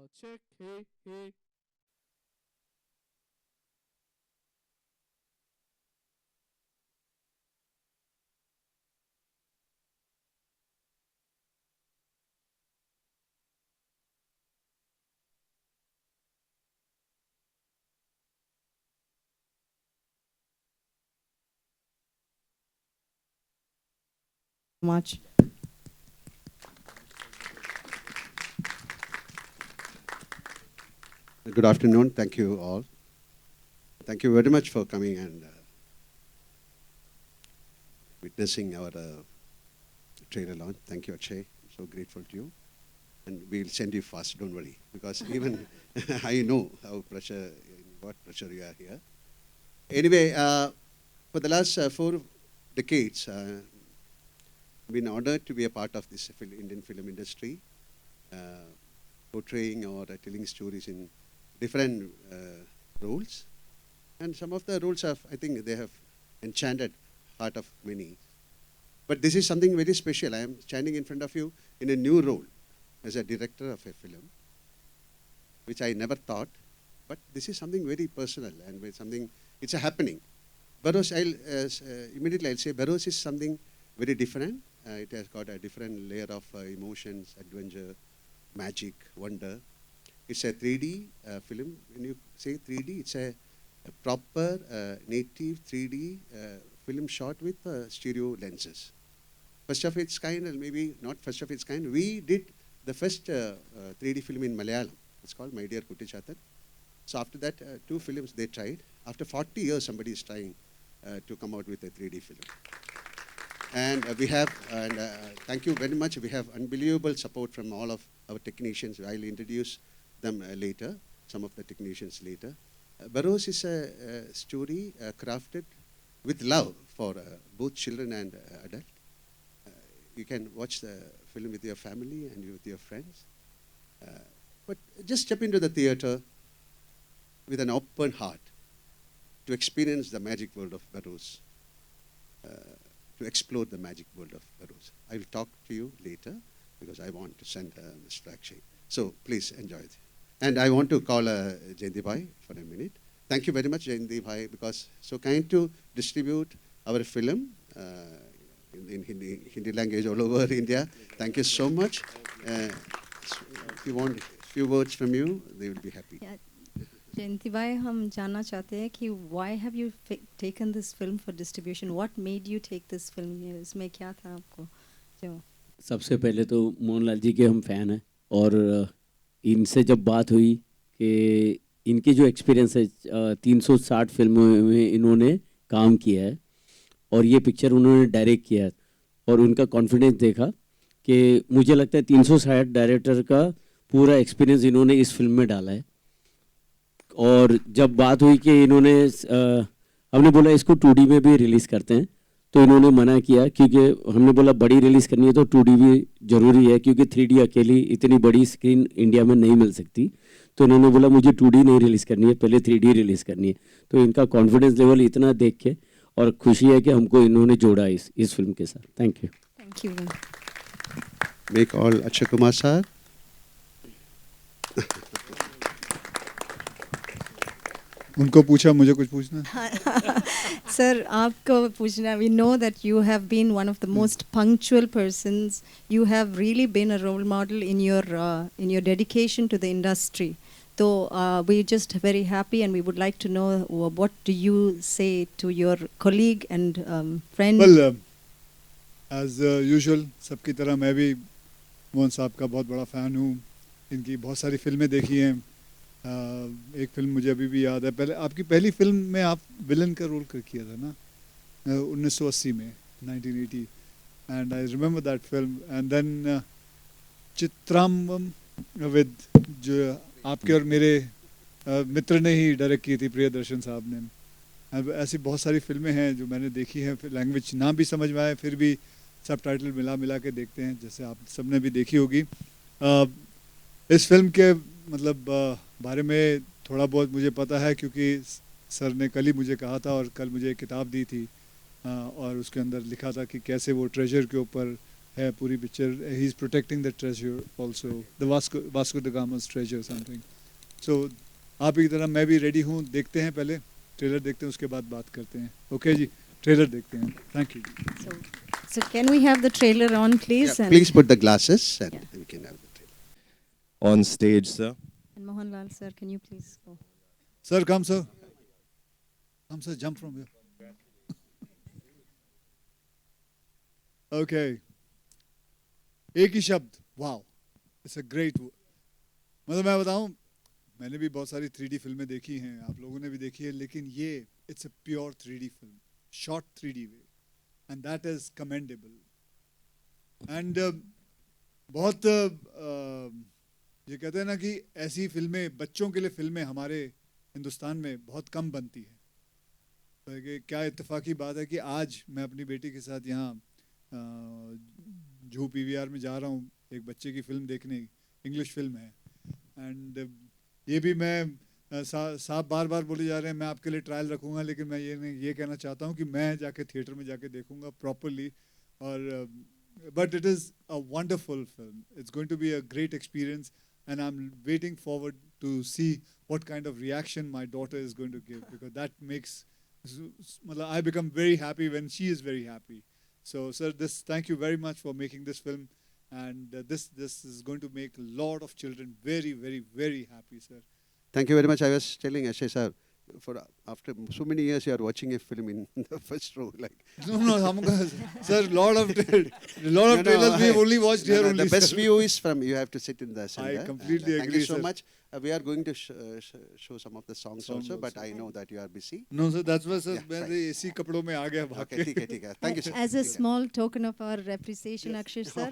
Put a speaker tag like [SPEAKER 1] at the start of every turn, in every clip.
[SPEAKER 1] Check. Hey, hey.
[SPEAKER 2] Much.
[SPEAKER 3] Good afternoon. Thank you all. Thank you very much for coming and witnessing our trailer launch. Thank you, Akshay. I'm so grateful to you. And we'll send you fast, don't worry. Because even I know how what pressure you are here. Anyway, for the last 4 decades, I've been honored to be a part of this Indian film industry, portraying or telling stories in different roles. And some of the roles have, I think they have enchanted heart of many. But this is something very special. I am standing in front of you in a new role as a director of a film, which I never thought. But this is something very personal and something, it's a happening. Burrows, immediately I'll say Burrows is something very different. It has got a different layer of emotions, adventure, magic, wonder. It's a 3D film. When you say 3D, it's a proper native 3D film shot with stereo lenses. First of its kind, and maybe not first of its kind, we did the first 3D film in Malayalam. It's called My Dear Kuttichatan. So after that, 2 films they tried. After 40 years, somebody is trying to come out with a 3D film. And we have, and thank you very much, we have unbelievable support from all of our technicians. I'll introduce them later, some of the technicians later. Burrows is a story crafted with love for both children and adults. You can watch the film with your family and with your friends. But just step into the theater with an open heart to experience the magic world of Burrows, to explore the magic world of Burrows. I will talk to you later because I want to send Mr. Akshay. So please enjoy it. And I want to call Jayanti Bhai for a minute. Thank you very much, Jayanti Bhai, because so kind to distribute our film in Hindi language all over India. Thank you so much. If you want a few words from you, they will be happy.
[SPEAKER 2] जयंती भाई हम जानना चाहते हैं कि why have you taken this film for distribution? What made you take this film? इसमें क्या था आपको जो
[SPEAKER 4] सबसे पहले तो मोहनलाल जी के हम फ़ैन हैं और इनसे जब बात हुई कि इनकी जो एक्सपीरियंस है 360 फिल्मों में इन्होंने काम किया है और ये पिक्चर उन्होंने डायरेक्ट किया है और उनका कॉन्फिडेंस देखा कि मुझे लगता है 360 डायरेक्टर का पूरा एक्सपीरियंस इन्होंने इस फिल्म में डाला है। और जब बात हुई कि इन्होंने हमने बोला इसको 2D में भी रिलीज़ करते हैं तो इन्होंने मना किया क्योंकि हमने बोला बड़ी रिलीज़ करनी है तो 2D भी ज़रूरी है क्योंकि 3D अकेली इतनी बड़ी स्क्रीन इंडिया में नहीं मिल सकती। तो इन्होंने बोला मुझे 2D नहीं रिलीज़ करनी है, पहले 3D रिलीज़ करनी है। तो इनका कॉन्फिडेंस लेवल इतना देख के और खुशी है कि हमको इन्होंने जोड़ा इस फिल्म के साथ। Thank you.
[SPEAKER 2] Thank you.
[SPEAKER 3] Make all Akshay Kumar sir.
[SPEAKER 5] उनको पूछा मुझे कुछ पूछना
[SPEAKER 2] Sir, आपको पूछना, we know that you have been one of the most punctual persons. You have really been a role model in your dedication to the industry. So we're just very happy and we would like to know what do you say to your colleague and friend?
[SPEAKER 5] well as usual सबकी तरह मैं भी मोहन साहब का बहुत बड़ा fan हूँ। इनकी बहुत सारी फिल्में देखी हैं। एक फिल्म मुझे अभी भी याद है, पहले आपकी पहली फिल्म में आप विलन का रोल किया था ना 1980 में 1980 and I remember that film and then चित्राम्बम विद जो आपके और मेरे मित्र ने ही डायरेक्ट की थी, प्रियदर्शन साहब ने। ऐसी बहुत सारी फिल्में हैं जो मैंने देखी हैं, लैंग्वेज ना भी समझ में आए फिर भी सब टाइटल मिला के देखते हैं, जैसे आप सबने भी देखी होगी। इस फिल्म के मतलब बारे में थोड़ा बहुत मुझे पता है क्योंकि सर ने कल ही मुझे कहा था और कल मुझे एक किताब दी थी और उसके अंदर लिखा था कि कैसे वो ट्रेजर के ऊपर है पूरी picture. He is protecting the treasure also, the Vasco da Gama's treasure something. So आप ही की तरह मैं भी रेडी हूँ. देखते हैं, पहले ट्रेलर देखते हैं, उसके बाद बात करते हैं. ओके जी, ट्रेलर देखते हैं. Thank you.
[SPEAKER 2] So, so can we have the trailer on, please?
[SPEAKER 3] Yeah, please put the glasses and
[SPEAKER 2] Yeah.
[SPEAKER 3] we can have the trailer.
[SPEAKER 1] On stage, sir.
[SPEAKER 2] And Mohanlal, sir, can you please go?
[SPEAKER 5] Sir, come, sir. Come, sir, jump from here. Okay. एक ही शब्द, wow, it's a great. मतलब मैं बताऊं, मैंने भी बहुत सारी 3D फिल्में देखी हैं, आप लोगों ने भी देखी है, लेकिन ये it's a pure 3D film, shot 3D way, and that is commendable. And बहुत ये कहते हैं ना कि ऐसी फिल्में, बच्चों के लिए फिल्में हमारे हिंदुस्तान में बहुत कम बनती है. तो ये क्या इत्तेफाकी बात है कि आज मैं अपनी बेटी के साथ यहाँ जू PVR में जा रहा हूँ एक बच्चे की फिल्म देखने. इंग्लिश फिल्म है. एंड ये भी मैं साहब बार बार बोले जा रहे हैं मैं आपके लिए ट्रायल रखूँगा, लेकिन मैं ये कहना चाहता हूँ कि मैं जाके थिएटर में जाके देखूँगा प्रॉपरली. और but it is a wonderful film. It's going to be a great experience, and I'm waiting forward to see what kind of reaction my daughter is going to give, because that makes I become very happy when she is very happy. So, sir, thank you very much for making this film, and this is going to make a lot of children very, very, very happy, sir.
[SPEAKER 3] Thank you very much. I was telling Ashay sir, for after so many years you are watching a film in the first row, like.
[SPEAKER 5] No, sir, lot of trailers we have only watched here only.
[SPEAKER 3] The best
[SPEAKER 5] sir.
[SPEAKER 3] view is from you have to sit in the center.
[SPEAKER 5] I completely
[SPEAKER 3] Thank
[SPEAKER 5] agree,
[SPEAKER 3] you so
[SPEAKER 5] sir.
[SPEAKER 3] much. We are going to show some of the songs also, but I know that you are busy.
[SPEAKER 5] No, sir, that's why, sir,
[SPEAKER 3] Yeah,
[SPEAKER 5] मैं
[SPEAKER 3] fine.
[SPEAKER 5] तो इसी कपड़ों में आ गया भाग
[SPEAKER 3] Okay,
[SPEAKER 5] के.
[SPEAKER 3] ठीक है. Thank you, sir.
[SPEAKER 2] As a small token of our appreciation, Akshay sir,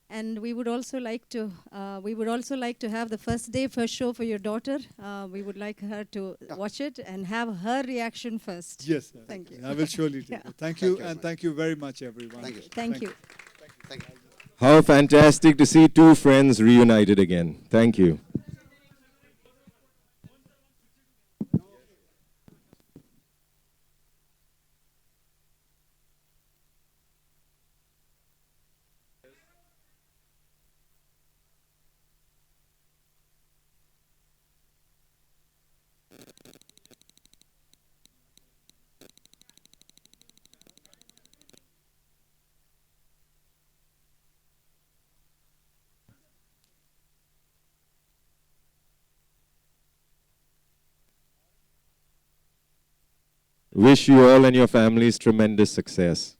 [SPEAKER 2] and we would also like to have the first day first show for your daughter. We would like her to watch it and have her reaction first.
[SPEAKER 5] Yes, sir.
[SPEAKER 2] Thank you.
[SPEAKER 5] I will surely take it. Thank you, and thank you very much, everyone.
[SPEAKER 3] Thank you.
[SPEAKER 2] Thank you.
[SPEAKER 3] Thank you.
[SPEAKER 1] How fantastic to see two friends reunited again. Thank you. Wish you all and your families tremendous success.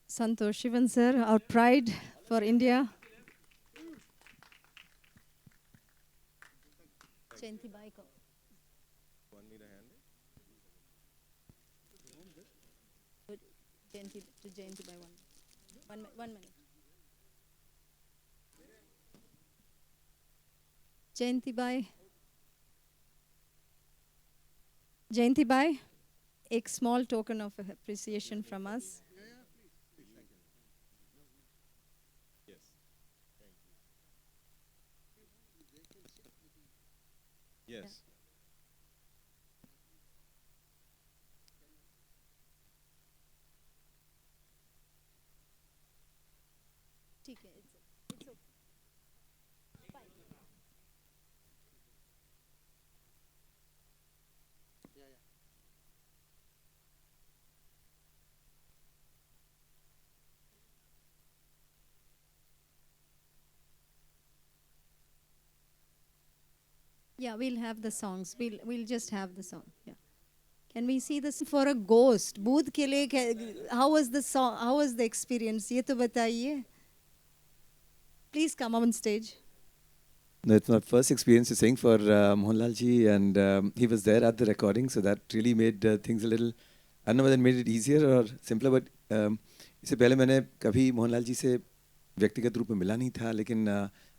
[SPEAKER 2] Santosh Shivan sir, our pride for India. Jayanti Bai ko. Jayanti Bai one minute. Jayanti Bai, एक small token of appreciation from us.
[SPEAKER 1] Yes.
[SPEAKER 2] ठीक है, it's okay. Fine. Yeah, we'll have the songs. We'll just have the song. Yeah. Can we see this for a ghost? Booth के लिए how was the song? How was the experience? ये तो बताइए. Please come on stage.
[SPEAKER 6] That's my first experience to sing for Mohanlal ji, and he was there at the recording, so that really made things a little, I don't know whether it made it easier or simpler, but इससे पहले मैंने कभी मोहनलाल जी से व्यक्तिगत रूप में मिला नहीं था, लेकिन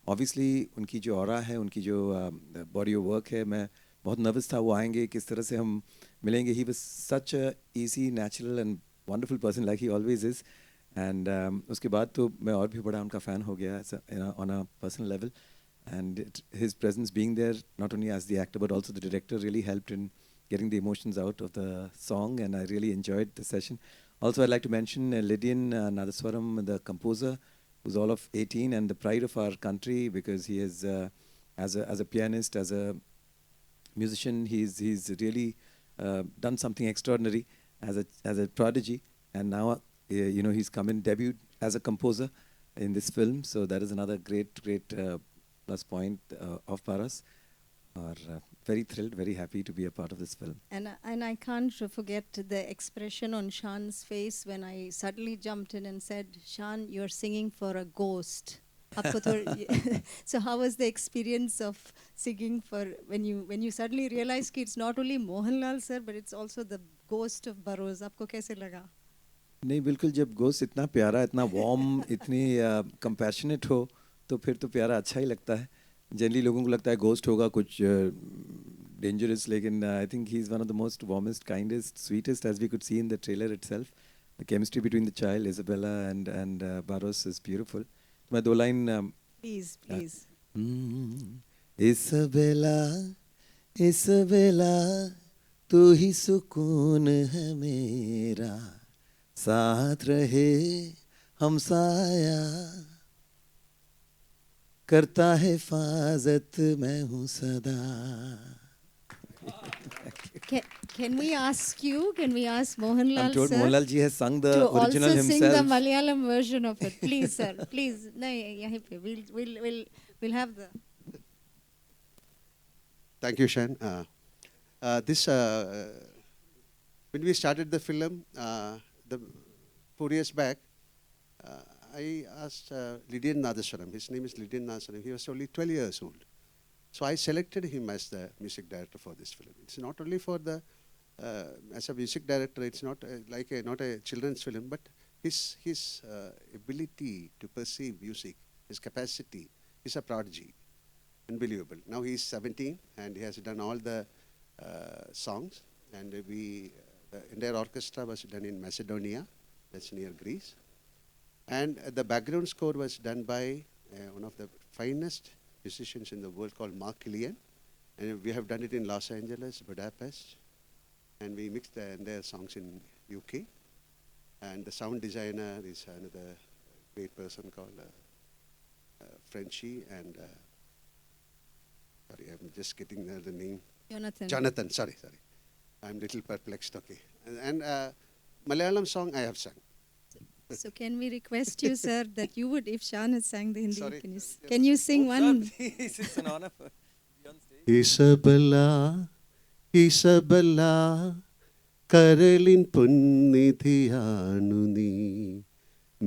[SPEAKER 6] ऑब्वियसली उनकी जो ऑरा है, उनकी जो बॉडी ऑफ वर्क है, मैं बहुत नर्वस था वो आएंगे, किस तरह से हम मिलेंगे. He was such a easy, natural and wonderful person like he always is. And उसके बाद तो मैं और भी बड़ा उनका फ़ैन हो गया on a personal level. And his presence being there, not only as the actor but also the director, really helped in getting the emotions out of the song, and I really enjoyed the session. Also, I'd like to mention Lydian Nadaswaram, the composer, who's all of 18 and the pride of our country, because he is, as a pianist, as a musician, he's really done something extraordinary as a prodigy, and now he's come in debut as a composer in this film. So that is another great plus point of Paras. Very thrilled, very happy to be a part of this film.
[SPEAKER 2] And I can't forget the expression on Shan's face when I suddenly jumped in and said, "Shan, you're singing for a ghost." So how was the experience of singing for when you suddenly realized कि it's not only Mohanlal sir but it's also the ghost of Burroughs? आपको कैसे लगा?
[SPEAKER 6] नहीं, बिल्कुल, जब ghost इतना प्यारा, इतना वार्म, इतनी कंपैशनेट हो तो फिर तो प्यारा अच्छा ही लगता है. जनरली लोगों को लगता है गोस्ट होगा कुछ डेंजरस, लेकिन I think he is one of the most warmest, kindest, sweetest, as we could see in the trailer itself. The chemistry between the child Isabella and Barroz is beautiful. मैं दो line
[SPEAKER 2] please
[SPEAKER 6] Isabella तू ही सुकून है मेरा, साथ रहे हमसाया, करता है हिफाजत मैं हूँ सदा.
[SPEAKER 2] Can we ask Mohanlal
[SPEAKER 6] I'm told
[SPEAKER 2] sir
[SPEAKER 6] Mohanlal ji has sung the
[SPEAKER 2] to
[SPEAKER 6] original
[SPEAKER 2] also
[SPEAKER 6] himself.
[SPEAKER 2] sing the Malayalam version of it, please sir, please. नहीं यहीं पे we'll have the.
[SPEAKER 3] Thank you, Shan. When we started the film, 4 years back, I asked Lydian Nadaswaram. His name is Lydian Nadaswaram. He was only 12 years old. So I selected him as the music director for this film. It's not only for the, as a music director, it's not not a children's film, but his ability to perceive music, his capacity, is a prodigy. Unbelievable. Now he's 17 and he has done all the songs, and the entire orchestra was done in Macedonia, that's near Greece. And the background score was done by one of the finest musicians in the world called Mark Killian. And we have done it in Los Angeles, Budapest, and we mixed the entire songs in UK. And the sound designer is another great person called Frenchie, and sorry, I'm just getting the name. Jonathan, sorry. I'm a little perplexed, okay. And Malayalam song I have sung.
[SPEAKER 2] So can we request you, sir, that you would, if Shan has sang the Hindi,
[SPEAKER 3] Sorry.
[SPEAKER 2] can you sing one?
[SPEAKER 6] It's an honor for be on stage.
[SPEAKER 3] Isabella, കരളിൻ പൊന്നിധിയാണു നീ,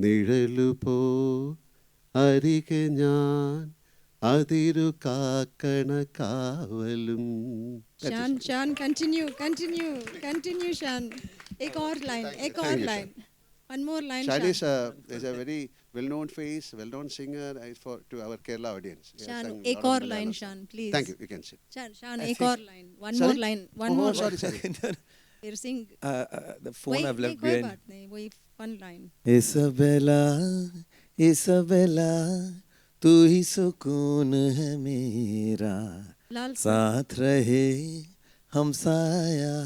[SPEAKER 3] നിഴലു പോ അരികെ ഞാൻ, അതിരു കാക്കണ കാവലും.
[SPEAKER 2] Shan, continue, Shan. Ek aur line. One more line,
[SPEAKER 3] Shan
[SPEAKER 2] Shan.
[SPEAKER 3] is a very well-known face, well-known singer to our Kerala audience. He has
[SPEAKER 2] Shan,
[SPEAKER 3] sung
[SPEAKER 2] ek
[SPEAKER 3] lot of
[SPEAKER 2] aur
[SPEAKER 3] Malayalam
[SPEAKER 2] line,
[SPEAKER 3] songs.
[SPEAKER 2] Shan, please.
[SPEAKER 3] Thank you, you can sit.
[SPEAKER 2] Shan, ek aur line. One
[SPEAKER 3] Sorry?
[SPEAKER 2] more line. One
[SPEAKER 3] Oh,
[SPEAKER 2] more.
[SPEAKER 3] sorry.
[SPEAKER 2] We're sing.
[SPEAKER 6] The phone I've left
[SPEAKER 2] कोई
[SPEAKER 6] behind.
[SPEAKER 2] बात नहीं, वही one line.
[SPEAKER 6] Isabella तू ही सुकून है मेरा,
[SPEAKER 2] Lal sir.
[SPEAKER 6] साथ रहे हमसाया,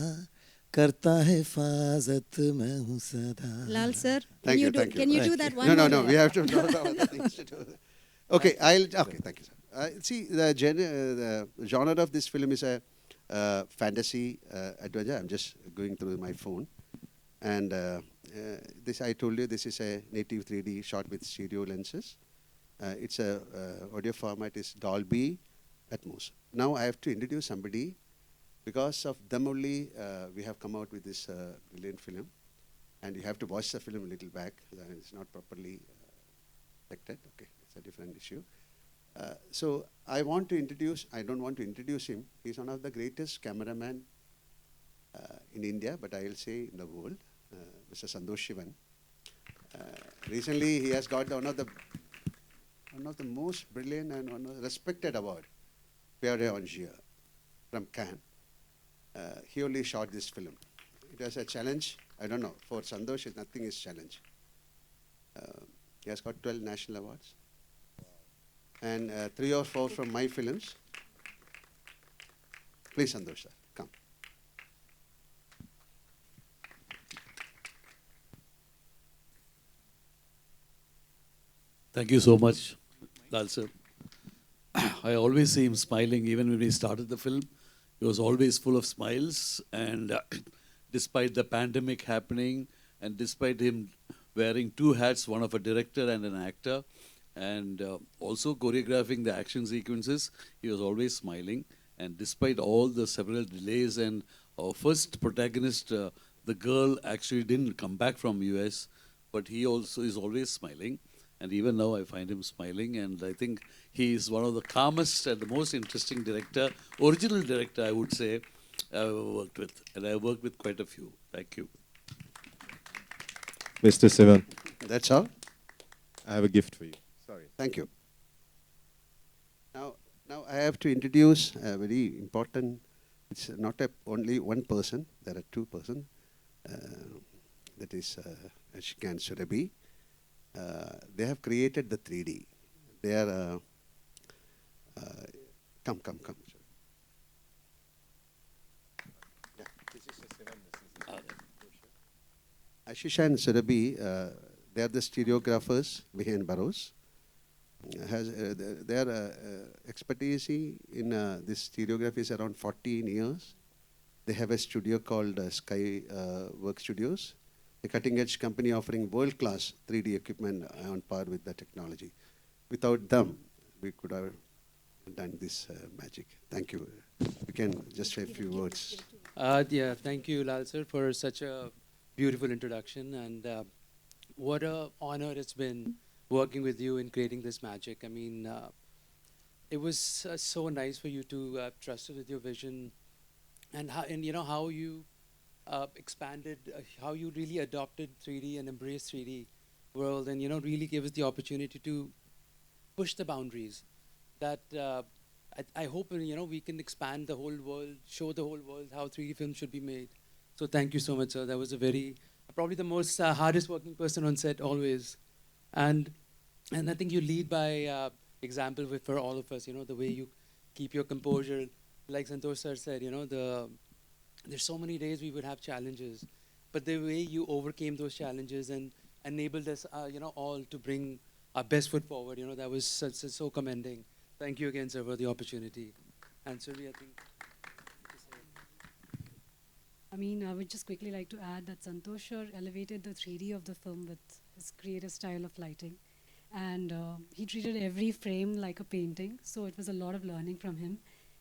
[SPEAKER 6] करता है हिफाजत मैं हूँ सदा.
[SPEAKER 2] Lal sir,
[SPEAKER 3] Thank you.
[SPEAKER 2] can you do that one
[SPEAKER 3] No,
[SPEAKER 2] more?
[SPEAKER 3] we have to talk about the things to do. Okay, thank you, sir. See, the genre of this film is a fantasy adventure. I'm just going through my phone. And this, I told you, this is a native 3D shot with stereo lenses. Its audio format is Dolby Atmos. Now I have to introduce somebody. Because of them only, we have come out with this brilliant film. And you have to watch the film a little back. It's not properly detected. Okay, it's a different issue. So I don't want to introduce him. He's one of the greatest cameramen in India, but I'll say in the world, Mr. Santosh Shivan. Recently, he has got one of the most brilliant and one of the respected award, Pierre Angier, from Cannes. He only shot this film. It was a challenge. I don't know. For Santosh, nothing is challenge. He has got 12 national awards. and 3 or 4 from my films. Please, Santosh sir, come.
[SPEAKER 7] Thank you so much, Lal sir. I always see him smiling. Even when we started the film, he was always full of smiles. And despite the pandemic happening, and despite him wearing two hats, one of a director and an actor, and also choreographing the action sequences, he was always smiling. And despite all the several delays, and our first protagonist, the girl actually didn't come back from US, but he also is always smiling. And even now I find him smiling, and I think he is one of the calmest and the most interesting director, original director, I would say, I've ever worked with. And I've worked with quite a few. Thank you.
[SPEAKER 1] Mr. Sivan,
[SPEAKER 3] That's all.
[SPEAKER 1] I have a gift for you. Sorry.
[SPEAKER 3] Thank you. Now I have to introduce a very important. It's not only one person. There are two persons. That is Ashika and Surabhi. They have created the 3D. They are come. Sure. Yeah. Ashisha and Surabhi, they are the stereographers behind Burroughs. Their expertise in this stereography is around 14 years. They have a studio called Sky Work Studios, a cutting-edge company offering world-class 3D equipment on par with the technology. Without them, we could have done this magic. Thank you. We can just say a few words.
[SPEAKER 8] Yeah, thank you, Lal sir, for such a beautiful introduction. And what a honor it's been working with you in creating this magic. I mean, it was so nice for you to trust us with your vision, and how you expanded, how you really adopted 3D and embraced 3D world, and really gave us the opportunity to push the boundaries. That I hope we can expand the whole world, show the whole world how 3D films should be made. So thank you so much, sir. That was probably the most hardest working person on set always, and I think you lead by example for all of us. The way you keep your composure, like Santosh sir said. There's so many days we would have challenges, but the way you overcame those challenges and enabled us, all to bring our best foot forward, that was so commending. Thank you again, sir, for the opportunity. And Surya, I think.
[SPEAKER 9] I mean, I would just quickly like to add that Santosh sir elevated the 3D of the film with his creative style of lighting. And he treated every frame like a painting, so it was a lot of learning from him.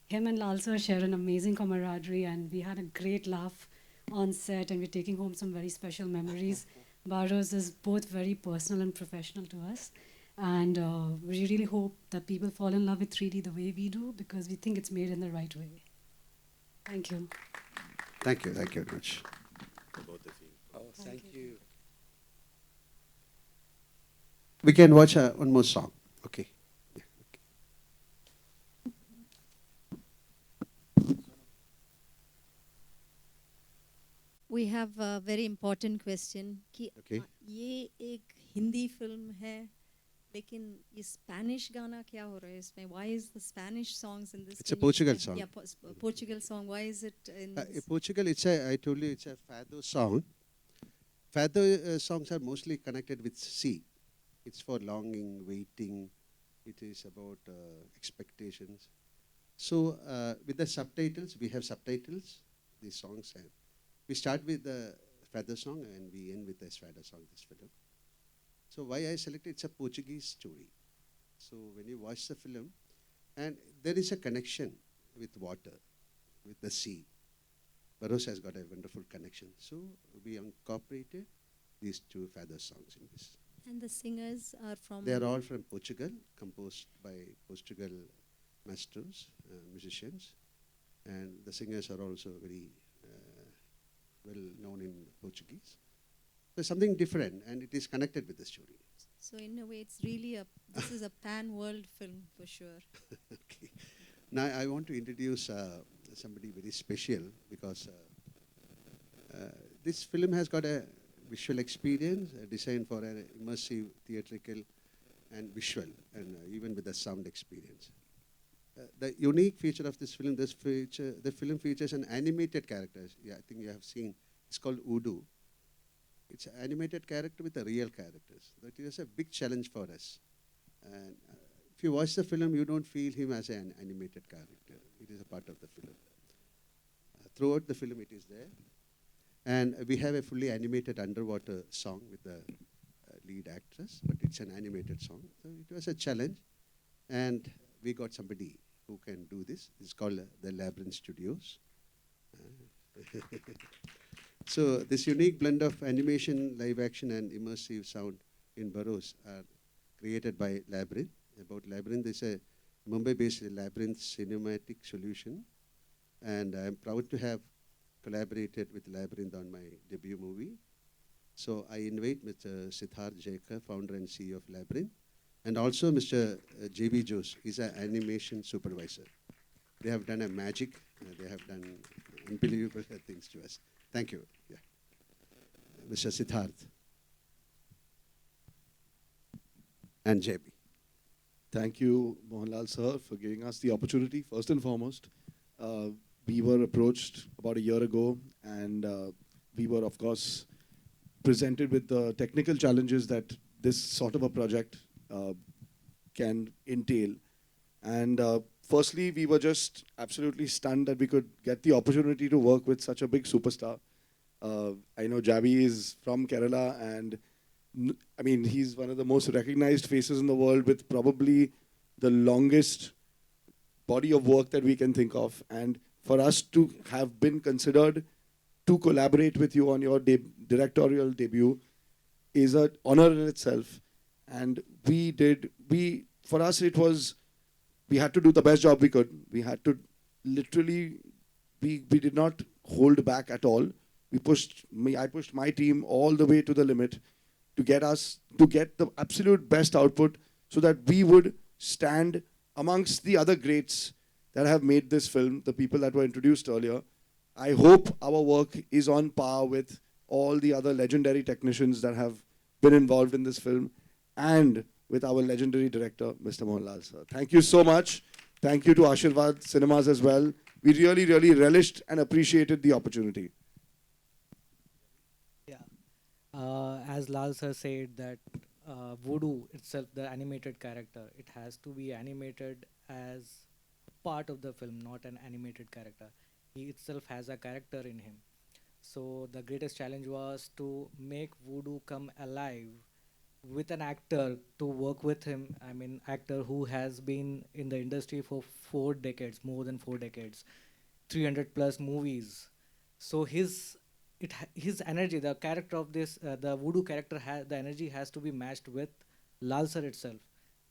[SPEAKER 9] Him and Lal sir share an amazing camaraderie, and we had a great laugh on set, and we're taking home some very special memories. Burroughs is both very personal and professional to us, and we really hope that people fall in love with 3D the way we do, because we think it's made in the right way. Thank you.
[SPEAKER 3] Thank you very much.
[SPEAKER 8] Oh, thank you.
[SPEAKER 3] We can watch one more song. Okay. Yeah, okay.
[SPEAKER 2] We have a very important question कि
[SPEAKER 3] Okay.
[SPEAKER 2] ये एक Hindi film है, लेकिन ये Spanish गाना क्या हो रहा है इसमें? Why is the Spanish songs in this?
[SPEAKER 3] It's a
[SPEAKER 2] Can you
[SPEAKER 3] Portugal
[SPEAKER 2] explain?
[SPEAKER 3] song.
[SPEAKER 2] Yeah, Portugal song. Why is it in? This?
[SPEAKER 3] Portugal, I told you, it's a fado song. Fado songs are mostly connected with sea. It's for longing, waiting. It is about expectations. So with the subtitles, we have subtitles, these songs. And we start with the fado song and we end with the fado song, this film. So why I selected, it's a Portuguese story. So when you watch the film, and there is a connection with water, with the sea. Burroughs has got a wonderful connection. So we incorporated these two fado songs in this.
[SPEAKER 2] And the singers are from?
[SPEAKER 3] They are all from Portugal, composed by Portugal masters, musicians. And the singers are also very well known in Portuguese. So something different, and it is connected with the story.
[SPEAKER 2] So in a way, it's really this is a pan-world film for sure.
[SPEAKER 3] Okay. Now I want to introduce somebody very special, because this film has got a visual experience designed for an immersive theatrical and visual, and even with the sound experience. The unique feature of this film, the film features an animated character. Yeah, I think you have seen. It's called Udu. It's an animated character with the real characters. That is a big challenge for us. And if you watch the film, you don't feel him as an animated character. It is a part of the film. Throughout the film, it is there. And we have a fully animated underwater song with the lead actress, but it's an animated song. So it was a challenge. And we got somebody who can do this. It's called the Labyrinth Studios. So this unique blend of animation, live action, and immersive sound in Burrows are created by Labyrinth. About Labyrinth is a Mumbai-based Labyrinth cinematic solution, and I'm proud to have collaborated with Labyrinth on my debut movie. So I invite Mr. Siddharth Jaikar, founder and CEO of Labyrinth, and also Mr. J.B. Jose. He's an animation supervisor. They have done a magic. They have done unbelievable things to us. Thank you. Yeah. Mr. Siddharth and JB.
[SPEAKER 10] Thank you, Mohanlal sir, for giving us the opportunity. First and foremost, we were approached about a year ago, and we were, of course, presented with the technical challenges that this sort of a project can entail. And firstly, we were just absolutely stunned that we could get the opportunity to work with such a big superstar. I know Javi is from Kerala, and I mean, he's one of the most recognized faces in the world with probably the longest body of work that we can think of. And for us to have been considered to collaborate with you on your directorial debut is an honor in itself. And for us, it was, we had to do the best job we could. We had to literally, we did not hold back at all. I pushed my team all the way to the limit to get the absolute best output so that we would stand amongst the other greats that have made this film, the people that were introduced earlier. I hope our work is on par with all the other legendary technicians that have been involved in this film and with our legendary director, Mr. Mohanlal sir. Thank you so much. Thank you to Ashirvad Cinemas as well. We really, really relished and appreciated the opportunity.
[SPEAKER 11] As Lal sir said that Voodoo itself, the animated character, it has to be animated as part of the film, not an animated character. He itself has a character in him. So the greatest challenge was to make Voodoo come alive with an actor, to work with him. I mean, actor who has been in the industry for 4 decades, more than 4 decades, 300 plus movies. So his energy, the character of this, the Voodoo character, the energy has to be matched with Lal sir itself,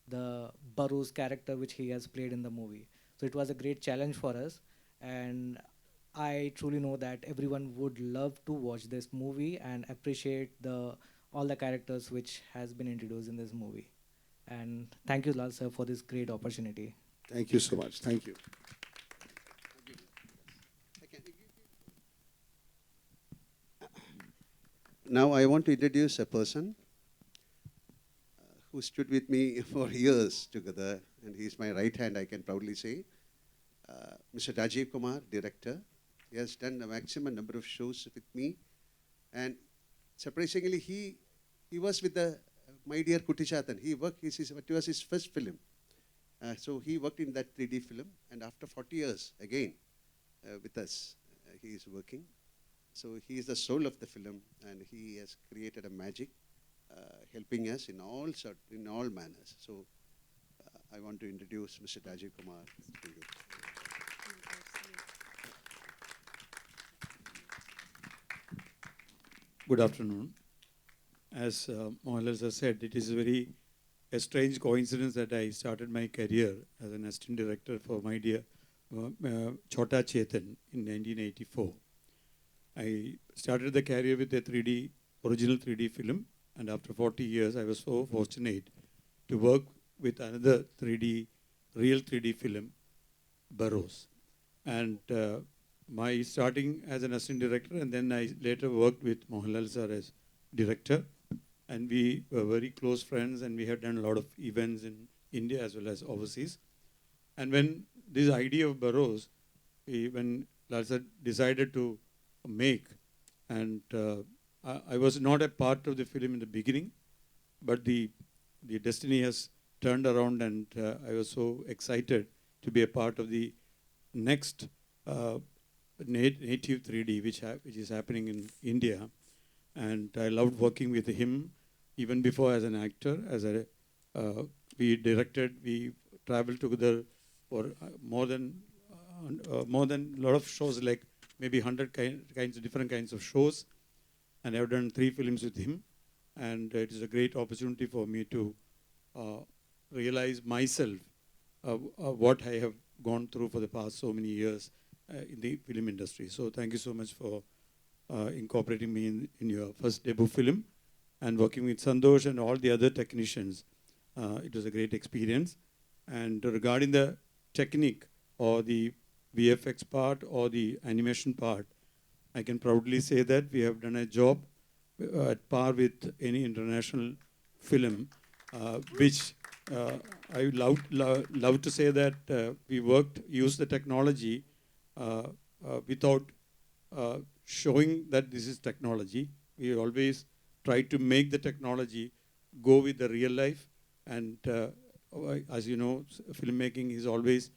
[SPEAKER 11] the Burrows character which he has played in the movie. So it was a great challenge for us, and I truly know that everyone would love to watch this movie and appreciate all the characters which has been introduced in this movie. And thank you, Lal sir, for this great opportunity.
[SPEAKER 10] Thank you so much. Thank you.
[SPEAKER 3] Now I want to introduce a person who stood with me for years together, and he's my right hand, I can proudly say. Mr. Rajiv Kumar, director. He has done the maximum number of shows with me, and surprisingly, he was with the My Dear Kuttichatan. It was his first film. So he worked in that 3D film, and after 40 years, again, with us, he is working. So he is the soul of the film, and he has created a magic, helping us in all manners. So I want to introduce Mr. Rajiv Kumar to you.
[SPEAKER 12] Good afternoon. As Mohanlal sir said, it is a strange coincidence that I started my career as an assistant director for My Dear Chota Chetan in 1984. I started the career with a original 3D film, and after 40 years, I was so fortunate to work with another real 3D film, Burrows. And my starting as an assistant director, and then I later worked with Mohanlal sir as director. and we were very close friends, and we had done a lot of events in India as well as overseas. And when this idea of Burrows, when Lalsa decided to make, and I was not a part of the film in the beginning, but the destiny has turned around, and I was so excited to be a part of the next native 3D, which is happening in India. And I loved working with him even before as an actor. We directed, we traveled together for more than a lot of shows, like maybe 100 different kinds of shows. And I've done 3 films with him. And it is a great opportunity for me to realize myself what I have gone through for the past so many years in the film industry. So thank you so much for incorporating me in your first debut film, and working with Santosh and all the other technicians. It was a great experience. And regarding the technique or the VFX part or the animation part, I can proudly say that we have done a job at par with any international film, which I would love to say that we used the technology without showing that this is technology. We always try to make the technology go with the real life. And as you know, filmmaking is always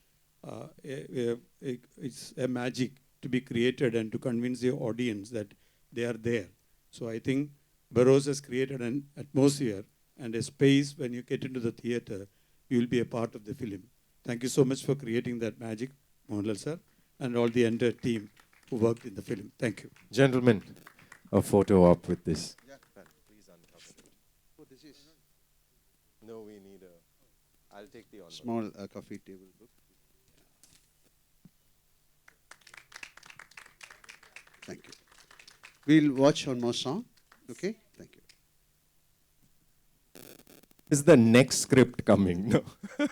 [SPEAKER 12] it's a magic to be created and to convince the audience that they are there. So I think Burrows has created an atmosphere and a space. When you get into the theater, you will be a part of the film. Thank you so much for creating that magic, Mohanlal sir, and all the entire team who worked in the film. Thank you.
[SPEAKER 1] Gentlemen, a photo op with this.
[SPEAKER 3] Yeah, please uncover it. Oh, this is
[SPEAKER 1] No, we need a... I'll take the honor.
[SPEAKER 3] small coffee table book. Thank you. We'll watch one more song. Okay? Thank you.
[SPEAKER 1] Is the next script coming? No,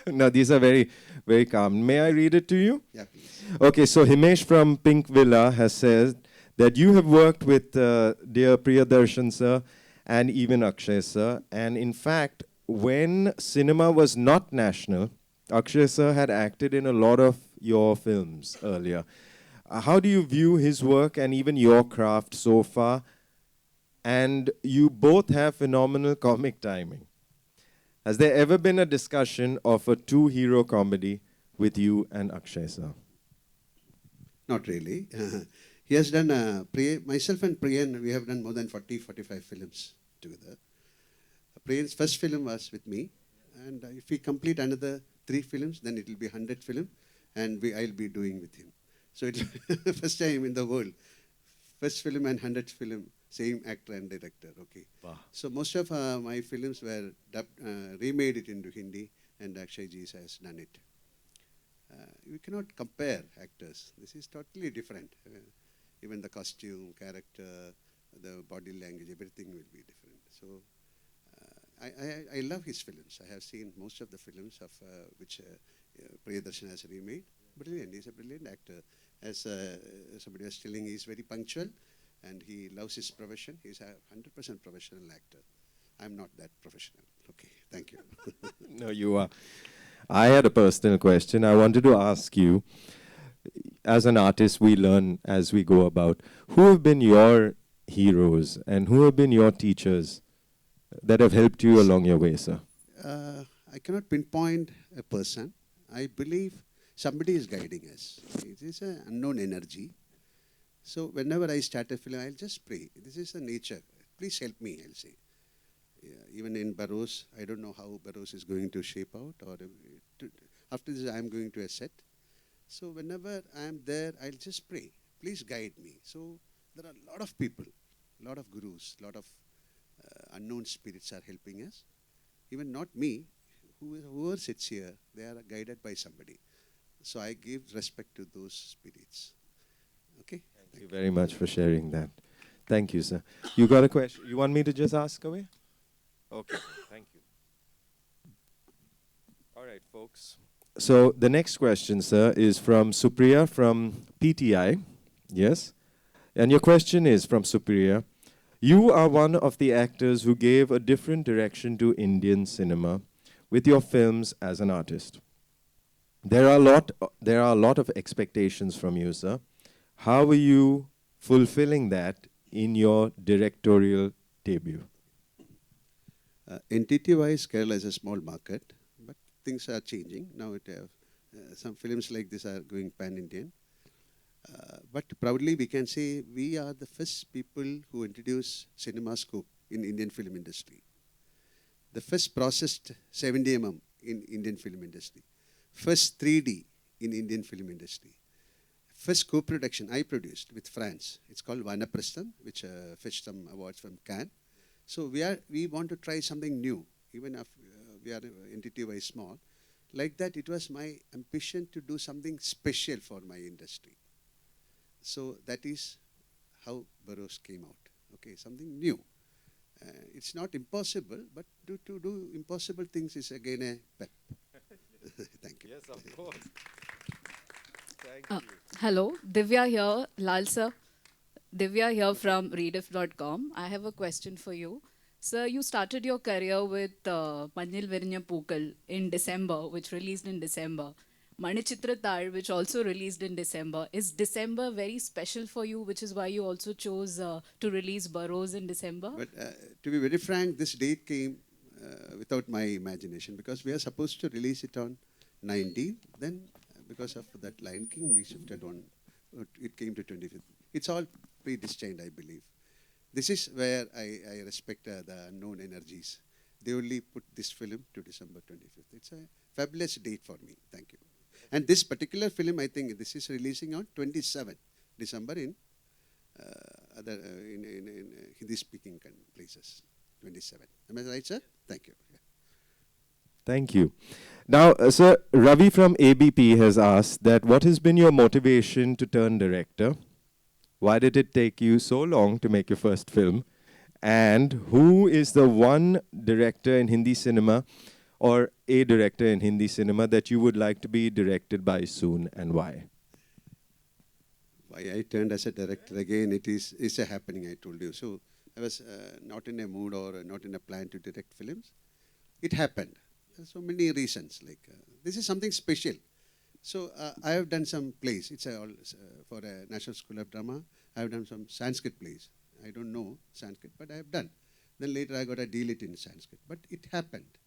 [SPEAKER 1] no, these are very, very calm. May I read it to you?
[SPEAKER 3] Yeah, please.
[SPEAKER 1] Okay, so Himesh from Pink Villa has said that you have worked with dear Priyadarshan sir and even Akshay sir. And in fact, when cinema was not national, Akshay sir had acted in a lot of your films earlier. How do you view his work and even your craft so far? And you both have phenomenal comic timing. Has there ever been a discussion of a two-hero comedy with you and Akshay sir?
[SPEAKER 3] Not really. He has done, myself and Priyan, we have done more than 45 films together. Priyan's first film was with me. And if we complete another 3 films, then it will be 100 film. And I'll be doing with him. So it's first time in the world. First film and 100th film, same actor and director. Okay.
[SPEAKER 1] Wow.
[SPEAKER 3] So most of my films were remade it into Hindi, and Akshay ji has done it. You cannot compare actors. This is totally different. Even the costume, character, the body language, everything will be different. So I love his films. I have seen most of the films of which Priyadarshan has remade. Brilliant. He's a brilliant actor. As somebody was telling, he's very punctual and he loves his profession. He's a 100% professional actor. I'm not that professional. Okay, thank you.
[SPEAKER 1] No, you are. I had a personal question. I wanted to ask you, as an artist, we learn as we go about. Who have been your heroes and who have been your teachers that have helped you along your way, sir?
[SPEAKER 3] I cannot pinpoint a person. I believe somebody is guiding us. It is an unknown energy. So whenever I start a film, I'll just pray. This is the nature. Please help me, I'll say. Yeah, even in Burrows, I don't know how Burrows is going to shape out. Or after this, I'm going to a set. So whenever I'm there, I'll just pray. Please guide me. So there are a lot of people, a lot of gurus, a lot of unknown spirits are helping us. Even not me, whoever sits here, they are guided by somebody. So I give respect to those spirits. Okay?
[SPEAKER 1] Thank you very much for sharing that. Thank you, sir. You got a question? You want me to just ask away? Okay, thank you. All right, folks. So the next question, sir, is from Supriya from PTI. Yes? And your question is from Supriya. You are one of the actors who gave a different direction to Indian cinema with your films as an artist. There are a lot of expectations from you, sir. How are you fulfilling that in your directorial debut?
[SPEAKER 3] Entity-wise, Kerala is a small market, but things are changing. Now some films like this are going pan-Indian. But proudly we can say we are the first people who introduced CinemaScope in Indian film industry. The first processed 70 mm in Indian film industry. First 3D in Indian film industry. First co-production I produced with France. It's called Vanaprastham, which fetched some awards from Cannes. So we want to try something new, even if we are entity-wise small. Like that, it was my ambition to do something special for my industry. So that is how Burrows came out. Okay, something new. It's not impossible, but to do impossible things is again a pep. Thank you.
[SPEAKER 1] Yes, of course. Thank you.
[SPEAKER 13] Hello, Divya here, Lal sir. Divya here from Rediff.com. I have a question for you. Sir, you started your career with Mannil Virinja Pookal in December, which released in December. Manichitra Tal, which also released in December. Is December very special for you, which is why you also chose to release Burrows in December?
[SPEAKER 3] But to be very frank, this date came without my imagination because we are supposed to release it on 19th. Then because of that Lion King, we shifted on. It came to 25th. It's all predestined, I believe. This is where I respect the unknown energies. They only put this film to December 25th. It's a fabulous date for me. Thank you. And this particular film, I think this is releasing on 27th December in Hindi-speaking places. 27. Am I right, sir? Thank you. Yeah.
[SPEAKER 1] Thank you. Now, sir, Ravi from ABP has asked that what has been your motivation to turn director? Why did it take you so long to make your first film? And who is the one director in Hindi cinema or a director in Hindi cinema that you would like to be directed by soon, and why?
[SPEAKER 3] Why I turned as a director again, it's a happening, I told you. So I was not in a mood or not in a plan to direct films. It happened. So many reasons. This is something special. So I have done some plays. It's for a National School of Drama. I have done some Sanskrit plays. I don't know Sanskrit, but I have done. Then later I got a deal it in Sanskrit. But it happened.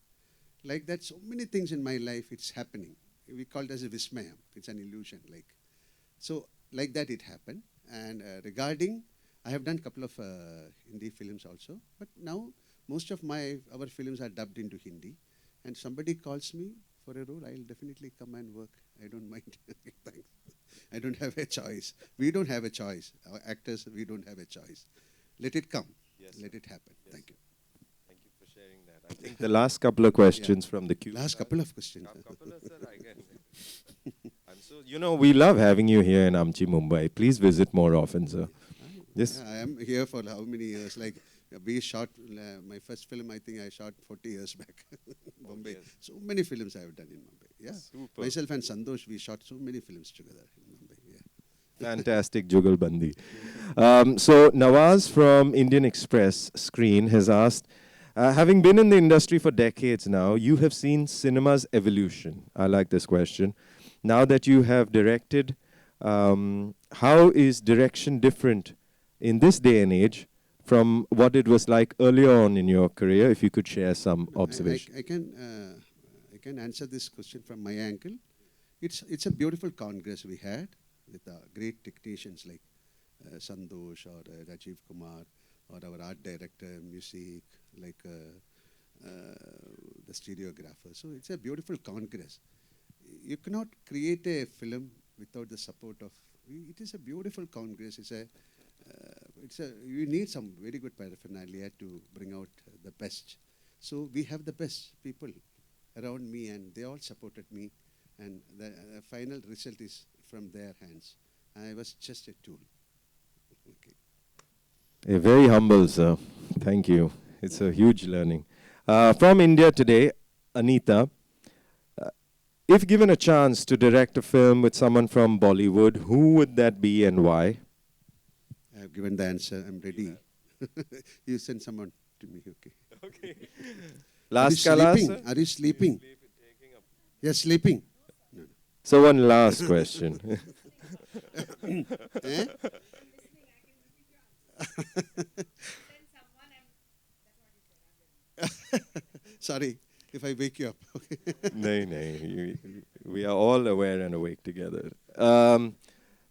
[SPEAKER 3] Like that, so many things in my life, it's happening. We call it as a vismayam. It's an illusion. So like that it happened. And regarding, I have done a couple of Hindi films also. But now most of our films are dubbed into Hindi. And somebody calls me for a role, I'll definitely come and work. I don't mind. Thanks. I don't have a choice. We don't have a choice. Our actors, we don't have a choice. Let it come. Yes. Let it happen. Yes. Thank you.
[SPEAKER 1] Thank you for sharing that. I think the last couple of questions from the queue.
[SPEAKER 3] Last couple of questions.
[SPEAKER 1] We love having you here in Amchi, Mumbai. Please visit more often, sir.
[SPEAKER 3] Yes. I am here for how many years? We shot, my first film, I think I shot 40 years back in Bombay. Yes. So many films I have done in Mumbai. Yeah. Super. Myself and Santosh, we shot so many films together in Mumbai. Yeah.
[SPEAKER 1] Fantastic Jugalbandi. So Nawaz from Indian Express Screen has asked, having been in the industry for decades now, you have seen cinema's evolution. I like this question. Now that you have directed, how is direction different in this day and age from what it was like earlier on in your career? If you could share some observations.
[SPEAKER 3] I can answer this question from my angle. It's a beautiful congress we had with great technicians like Santosh or Rajiv Kumar or our art director, music, the stereographer. So it's a beautiful congress. You cannot create a film without the support of. It is a beautiful congress. You need some very good paraphernalia to bring out the best. So we have the best people around me, and they all supported me. And the final result is from their hands. I was just a tool. Okay.
[SPEAKER 1] Very humble, sir. Thank you. It's a huge learning. From India today, Anita. If given a chance to direct a film with someone from Bollywood, who would that be and why?
[SPEAKER 3] I have given the answer. I'm ready. You send someone to me, okay?
[SPEAKER 1] Okay.
[SPEAKER 3] Are you
[SPEAKER 1] Last Kala,
[SPEAKER 3] sleeping?
[SPEAKER 1] sir?
[SPEAKER 3] Are you sleeping? You're sleeping. No,
[SPEAKER 1] So one last question.
[SPEAKER 3] no. Eh? Sorry if I wake you up. Okay.
[SPEAKER 1] No, no. We are all aware and awake together.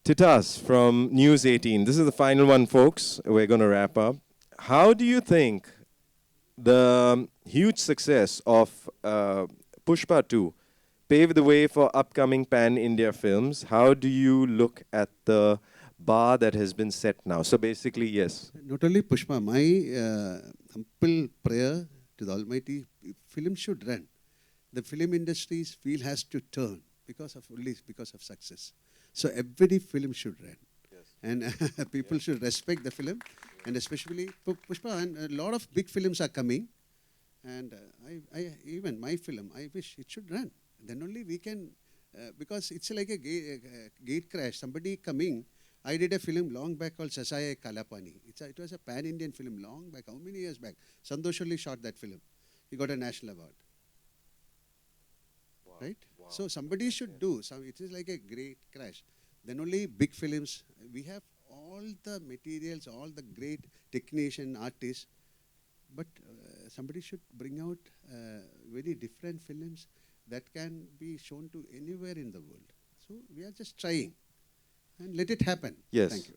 [SPEAKER 1] Titas from News 18. This is the final one, folks. We're going to wrap up. How do you think the huge success of Pushpa 2 paved the way for upcoming pan-India films? How do you look at the bar that has been set now? So basically, yes.
[SPEAKER 3] Not only Pushpa, my humble prayer to the Almighty, film should run. The film industry's wheel has to turn because of success. So every film should run. Yes. And people should respect the film. And especially Pushpa, and a lot of big films are coming. And even my film, I wish it should run. Then only we can, because it's like a gate crash. Somebody coming. I did a film long back called Sasaya Kalapani. It was a pan-Indian film long back. How many years back? Santosh only shot that film. He got a national award. Wow. Right? Wow. So somebody should do. It is like a great crash. Then only big films. We have all the materials, all the great technician, artists. But somebody should bring out very different films that can be shown to anywhere in the world. So we are just trying. And let it happen.
[SPEAKER 1] Yes.
[SPEAKER 3] Thank you.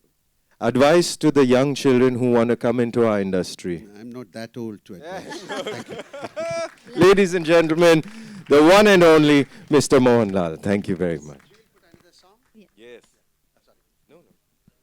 [SPEAKER 1] Advice to the young children who want to come into our industry.
[SPEAKER 3] I'm not that old to advise. Thank you.
[SPEAKER 1] Ladies and gentlemen, the one and only Mr. Mohanlal. Thank you very much.